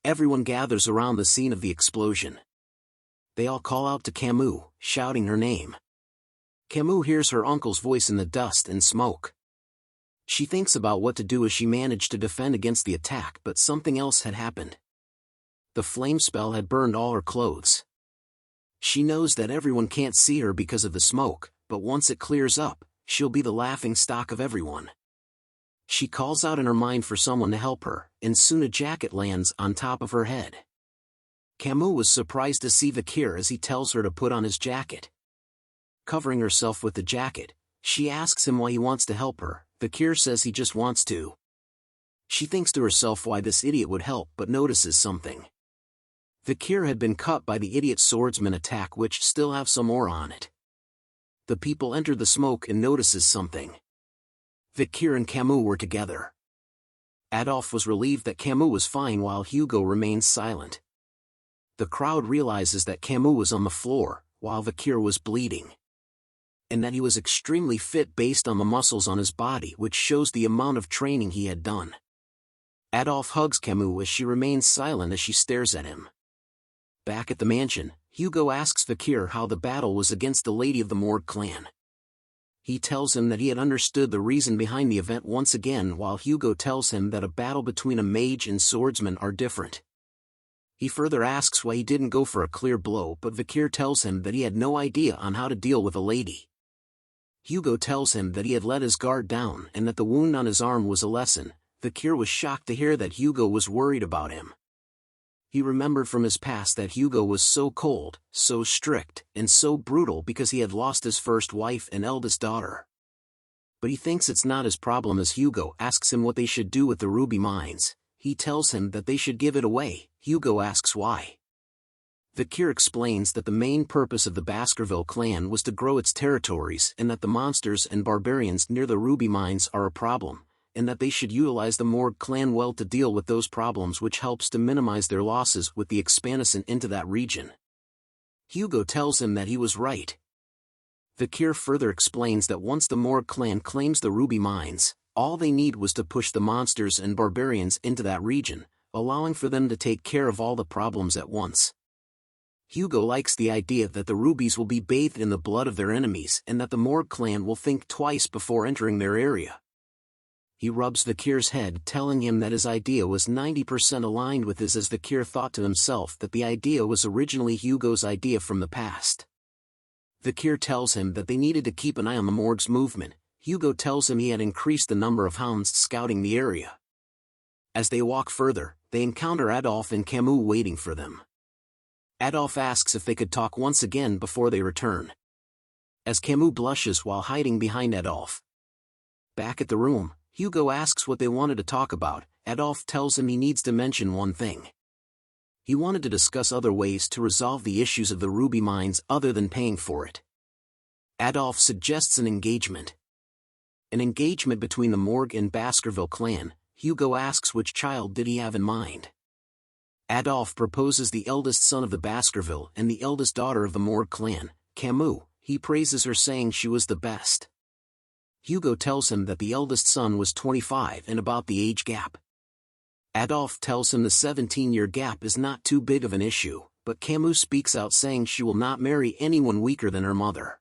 Everyone gathers around the scene of the explosion. They all call out to Camus, shouting her name. Camus hears her uncle's voice in the dust and smoke. She thinks about what to do as she managed to defend against the attack, but something else had happened. The flame spell had burned all her clothes. She knows that everyone can't see her because of the smoke, but once it clears up, she'll be the laughing stock of everyone. She calls out in her mind for someone to help her, and soon a jacket lands on top of her head. Camus was surprised to see Vikir as he tells her to put on his jacket. Covering herself with the jacket, she asks him why he wants to help her. Vikir says he just wants to. She thinks to herself why this idiot would help, but notices something. Vikir had been cut by the idiot swordsman attack, which still have some aura on it. The people enter the smoke and notices something. Vikir and Camus were together. Adolphe was relieved that Camus was fine while Hugo remains silent. The crowd realizes that Camus was on the floor, while Vikir was bleeding. And that he was extremely fit based on the muscles on his body, which shows the amount of training he had done. Adolphe hugs Camus as she remains silent as she stares at him. Back at the mansion, Hugo asks Vikir how the battle was against the Lady of the Morgue clan. He tells him that he had understood the reason behind the event once again, while Hugo tells him that a battle between a mage and swordsman are different. He further asks why he didn't go for a clear blow, but Vikir tells him that he had no idea on how to deal with a lady. Hugo tells him that he had let his guard down and that the wound on his arm was a lesson. Vikir was shocked to hear that Hugo was worried about him. He remembered from his past that Hugo was so cold, so strict, and so brutal because he had lost his first wife and eldest daughter. But he thinks it's not his problem as Hugo asks him what they should do with the ruby mines. He tells him that they should give it away. Hugo asks why. Vikir explains that the main purpose of the Baskerville clan was to grow its territories and that the monsters and barbarians near the ruby mines are a problem, and that they should utilize the Morgue clan well to deal with those problems, which helps to minimize their losses with the expansion into that region. Hugo tells him that he was right. Vikir further explains that once the Morgue clan claims the ruby mines, all they need was to push the monsters and barbarians into that region, allowing for them to take care of all the problems at once. Hugo likes the idea that the rubies will be bathed in the blood of their enemies and that the Morgue clan will think twice before entering their area. He rubs Vikir's head, telling him that his idea was 90% aligned with his, as Vikir thought to himself that the idea was originally Hugo's idea from the past. Vikir tells him that they needed to keep an eye on the Morgue's movement. Hugo tells him he had increased the number of hounds scouting the area. As they walk further, they encounter Adolphe and Camus waiting for them. Adolphe asks if they could talk once again before they return. As Camus blushes while hiding behind Adolphe. Back at the room, Hugo asks what they wanted to talk about. Adolphe tells him he needs to mention one thing. He wanted to discuss other ways to resolve the issues of the ruby mines other than paying for it. Adolphe suggests an engagement. An engagement between the Morgue and Baskerville clan. Hugo asks which child did he have in mind. Adolphe proposes the eldest son of the Baskerville and the eldest daughter of the Morgue clan, Camus. He praises her, saying she was the best. Hugo tells him that the eldest son was 25 and about the age gap. Adolphe tells him the 17-year gap is not too big of an issue, but Camus speaks out, saying she will not marry anyone weaker than her mother.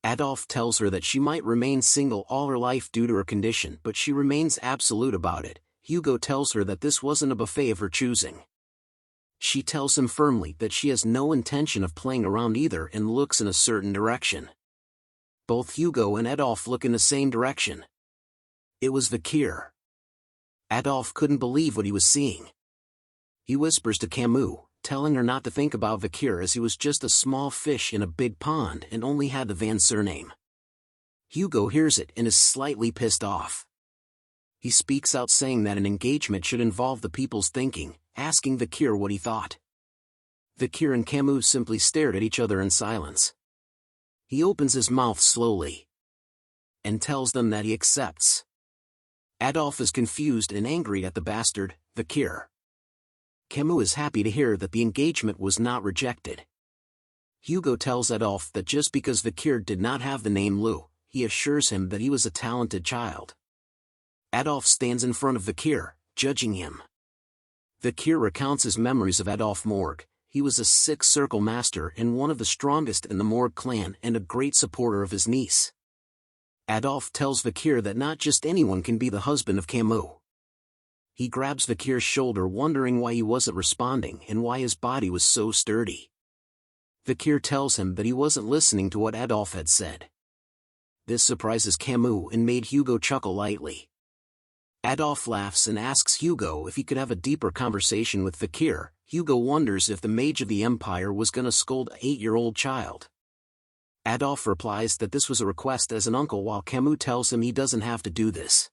Adolphe tells her that she might remain single all her life due to her condition, but she remains absolute about it. Hugo tells her that this wasn't a buffet of her choosing. She tells him firmly that she has no intention of playing around either and looks in a certain direction. Both Hugo and Adolphe look in the same direction. It was Vikir. Adolphe couldn't believe what he was seeing. He whispers to Camus, telling her not to think about Vikir as he was just a small fish in a big pond and only had the Van surname. Hugo hears it and is slightly pissed off. He speaks out, saying that an engagement should involve the people's thinking, asking Vikir what he thought. Vikir and Camus simply stared at each other in silence. He opens his mouth slowly and tells them that he accepts. Adolphe is confused and angry at the bastard, Vikir. Camus is happy to hear that the engagement was not rejected. Hugo tells Adolphe that just because Vikir did not have the name Lou, he assures him that he was a talented child. Adolphe stands in front of Vikir, judging him. Vikir recounts his memories of Adolf Morg. He was a six-circle master and one of the strongest in the Morg clan and a great supporter of his niece. Adolf tells Vikir that not just anyone can be the husband of Camus. He grabs Vikir's shoulder, wondering why he wasn't responding and why his body was so sturdy. Vikir tells him that he wasn't listening to what Adolf had said. This surprises Camus and made Hugo chuckle lightly. Adolf laughs and asks Hugo if he could have a deeper conversation with Vikir. Hugo wonders if the mage of the Empire was gonna scold an 8-year-old child. Adolf replies that this was a request as an uncle, while Camus tells him he doesn't have to do this.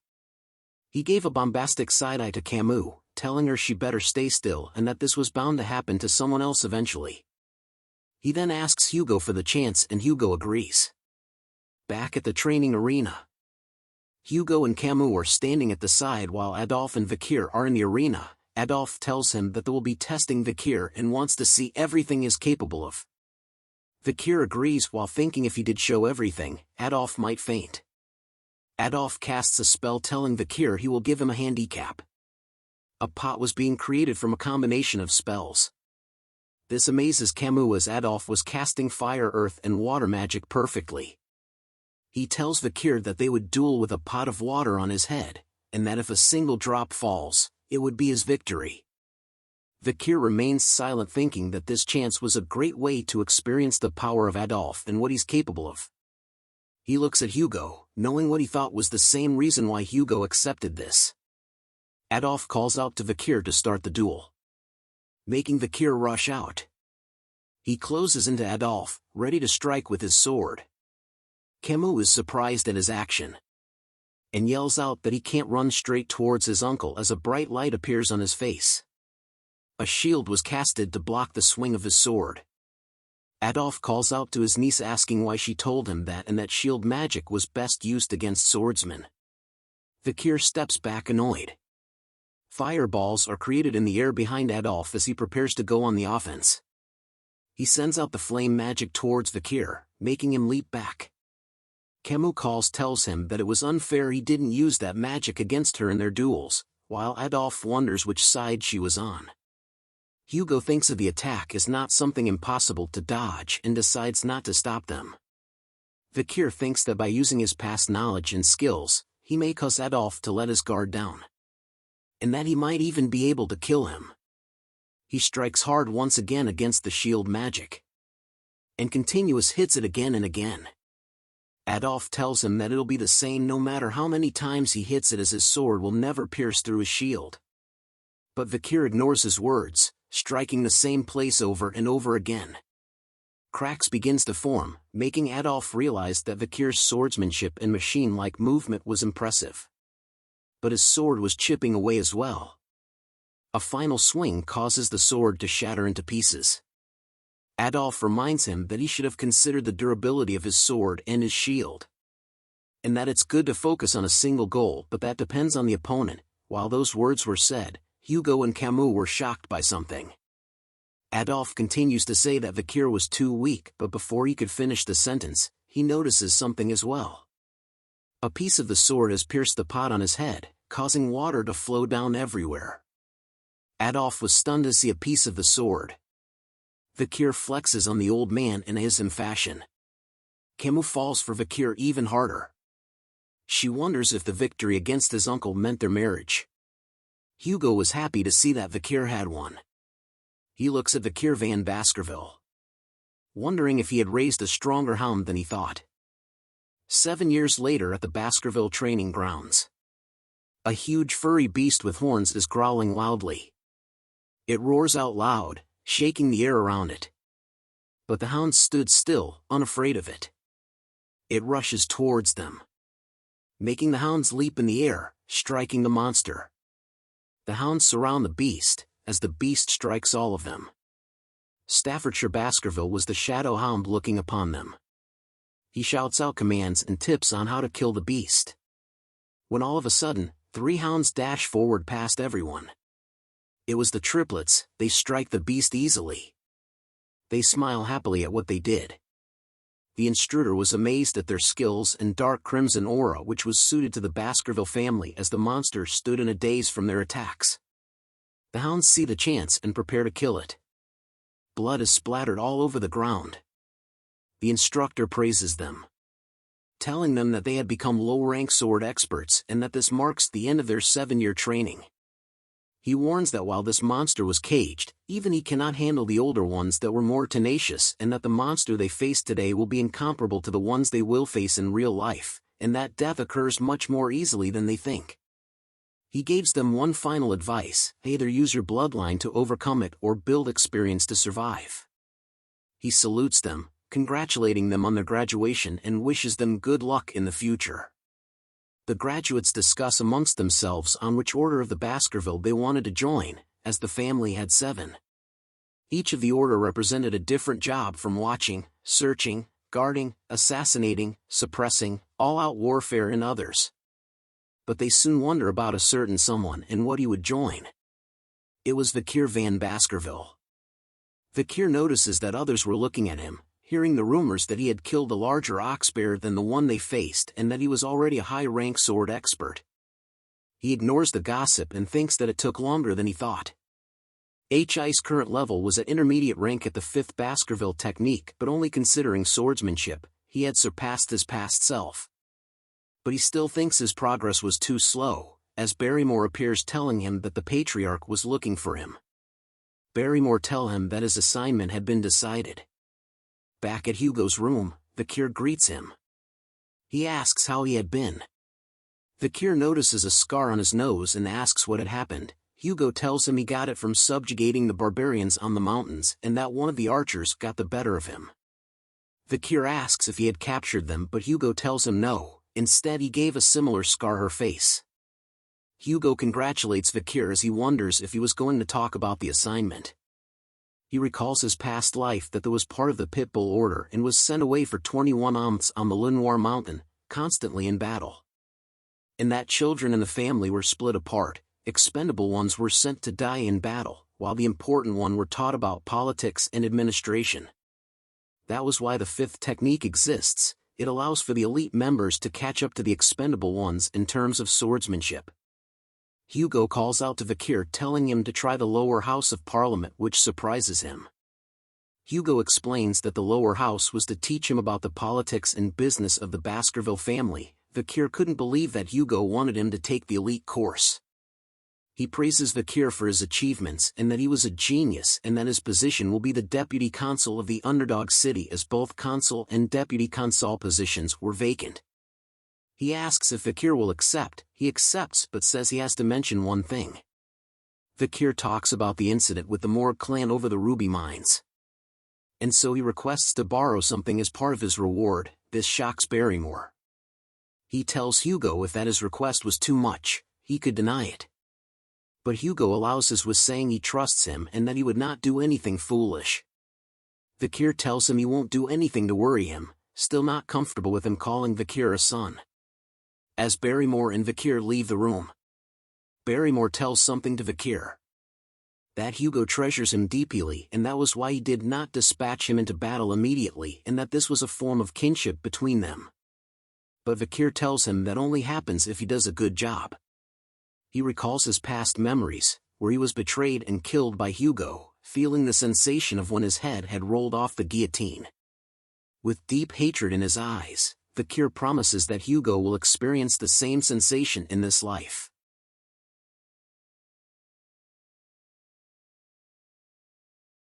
He gave a bombastic side-eye to Camus, telling her she better stay still and that this was bound to happen to someone else eventually. He then asks Hugo for the chance and Hugo agrees. Back at the training arena, Hugo and Camus are standing at the side while Adolf and Vikir are in the arena. Adolf tells him that they will be testing Vikir and wants to see everything he's capable of. Vikir agrees while thinking if he did show everything, Adolf might faint. Adolf casts a spell telling Vikir he will give him a handicap. A pot was being created from a combination of spells. This amazes Camus as Adolf was casting fire, earth and water magic perfectly. He tells Vikir that they would duel with a pot of water on his head, and that if a single drop falls, it would be his victory. Vikir remains silent, thinking that this chance was a great way to experience the power of Adolf and what he's capable of. He looks at Hugo, knowing what he thought was the same reason why Hugo accepted this. Adolf calls out to Vikir to start the duel, making Vikir rush out. He closes into Adolf, ready to strike with his sword. Camus is surprised at his action and yells out that he can't run straight towards his uncle as a bright light appears on his face. A shield was casted to block the swing of his sword. Adolf calls out to his niece, asking why she told him that and that shield magic was best used against swordsmen. Vikir steps back annoyed. Fireballs are created in the air behind Adolf as he prepares to go on the offense. He sends out the flame magic towards Vikir, making him leap back. Camus tells him that it was unfair he didn't use that magic against her in their duels, while Adolf wonders which side she was on. Hugo thinks of the attack as not something impossible to dodge and decides not to stop them. Vikir thinks that by using his past knowledge and skills, he may cause Adolf to let his guard down, and that he might even be able to kill him. He strikes hard once again against the shield magic, and continuous hits it again and again. Adolf tells him that it'll be the same no matter how many times he hits it, as his sword will never pierce through his shield. But Vikir ignores his words, striking the same place over and over again. Cracks begins to form, making Adolf realize that Vikir's swordsmanship and machine-like movement was impressive. But his sword was chipping away as well. A final swing causes the sword to shatter into pieces. Adolf reminds him that he should have considered the durability of his sword and his shield, and that it's good to focus on a single goal, but that depends on the opponent. While those words were said, Hugo and Camus were shocked by something. Adolf continues to say that Vikir was too weak, but before he could finish the sentence, he notices something as well. A piece of the sword has pierced the pot on his head, causing water to flow down everywhere. Adolf was stunned to see a piece of the sword. Vikir flexes on the old man in his fashion. Camus falls for Vikir even harder. She wonders if the victory against his uncle meant their marriage. Hugo was happy to see that Vikir had won. He looks at Vikir van Baskerville, wondering if he had raised a stronger hound than he thought. 7 years later at the Baskerville training grounds, a huge furry beast with horns is growling loudly. It roars out loud, shaking the air around it. But the hound stood still, unafraid of it. It rushes towards them, making the hounds leap in the air, striking the monster. The hounds surround the beast, as the beast strikes all of them. Staffordshire Baskerville was the shadow hound looking upon them. He shouts out commands and tips on how to kill the beast, when all of a sudden, 3 hounds dash forward past everyone. It was the triplets. They strike the beast easily. They smile happily at what they did. The intruder was amazed at their skills and dark crimson aura which was suited to the Baskerville family, as the monster stood in a daze from their attacks. The hounds see the chance and prepare to kill it. Blood is splattered all over the ground. The instructor praises them, telling them that they had become low-rank sword experts and that this marks the end of their 7-year training. He warns that while this monster was caged, even he cannot handle the older ones that were more tenacious, and that the monster they face today will be incomparable to the ones they will face in real life, and that death occurs much more easily than they think. He gives them one final advice: either use your bloodline to overcome it or build experience to survive. He salutes them, congratulating them on their graduation and wishes them good luck in the future. The graduates discuss amongst themselves on which order of the Baskerville they wanted to join, as the family had 7. Each of the order represented a different job, from watching, searching, guarding, assassinating, suppressing, all-out warfare and others. But they soon wonder about a certain someone and what he would join. It was Vikir van Baskerville. Vikir notices that others were looking at him, hearing the rumors that he had killed a larger ox bear than the one they faced and that he was already a high-rank sword expert. He ignores the gossip and thinks that it took longer than he thought. Hi's current level was at intermediate rank at the 5th Baskerville technique, but only considering swordsmanship, he had surpassed his past self. But he still thinks his progress was too slow, as Barrymore appears telling him that the Patriarch was looking for him. Barrymore tells him that his assignment had been decided. Back at Hugo's room, Vikir greets him. He asks how he had been. Vikir notices a scar on his nose and asks what had happened. Hugo tells him he got it from subjugating the barbarians on the mountains and that one of the archers got the better of him. Vikir asks if he had captured them, but Hugo tells him no. Instead, he gave a similar scar her face. Hugo congratulates Vikir as he wonders if he was going to talk about the assignment. He recalls his past life, that there was part of the Pitbull Order and was sent away for 21 months on the Lenoir Mountain, constantly in battle. And that children in the family were split apart. Expendable ones were sent to die in battle, while the important one were taught about politics and administration. That was why the 5th technique exists. It allows for the elite members to catch up to the expendable ones in terms of swordsmanship. Hugo calls out to Vikir, telling him to try the lower house of Parliament, which surprises him. Hugo explains that the lower house was to teach him about the politics and business of the Baskerville family. Vikir couldn't believe that Hugo wanted him to take the elite course. He praises Vikir for his achievements and that he was a genius, and that his position will be the deputy consul of the underdog city, as both consul and deputy consul positions were vacant. He asks if Vikir will accept. He accepts, but says he has to mention one thing. Vikir talks about the incident with the Moore clan over the ruby mines. And so he requests to borrow something as part of his reward. This shocks Barrymore. He tells Hugo if that his request was too much, he could deny it. But Hugo allows his, with saying he trusts him and that he would not do anything foolish. Vikir tells him he won't do anything to worry him, still not comfortable with him calling Vikir a son. As Barrymore and Vikir leave the room, Barrymore tells something to Vikir. That Hugo treasures him deeply, and that was why he did not dispatch him into battle immediately, and that this was a form of kinship between them. But Vikir tells him that only happens if he does a good job. He recalls his past memories, where he was betrayed and killed by Hugo, feeling the sensation of when his head had rolled off the guillotine. With deep hatred in his eyes, Vikir promises that Hugo will experience the same sensation in this life.